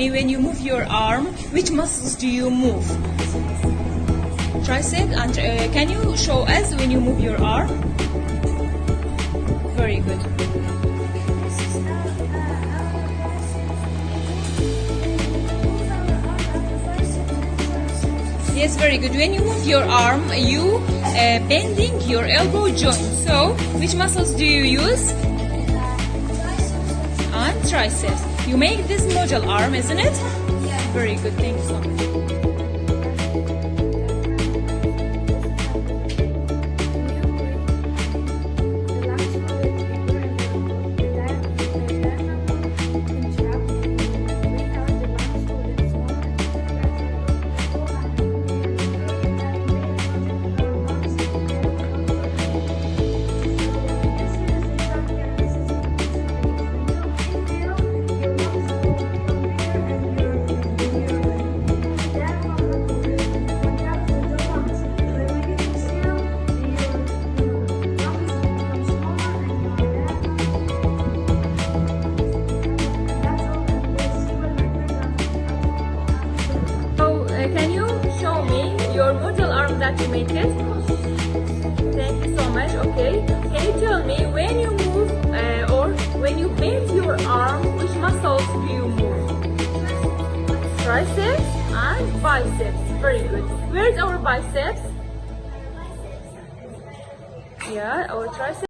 me, when you move your arm, which muscles do you move? Tricep. And can you show us when you move your arm? Very good. Yes, very good. When you move your arm, you bending your elbow joint. So, which muscles do you use? And triceps. You make this model arm, isn't it? Yeah. Very good. Thank you so much. Can you show me your model arm that you make it? Thank you so much. Okay. Can you tell me when you move or when you bend your arm, which muscles do you move? Triceps and biceps. Very good. Where's our biceps? Yeah, our triceps.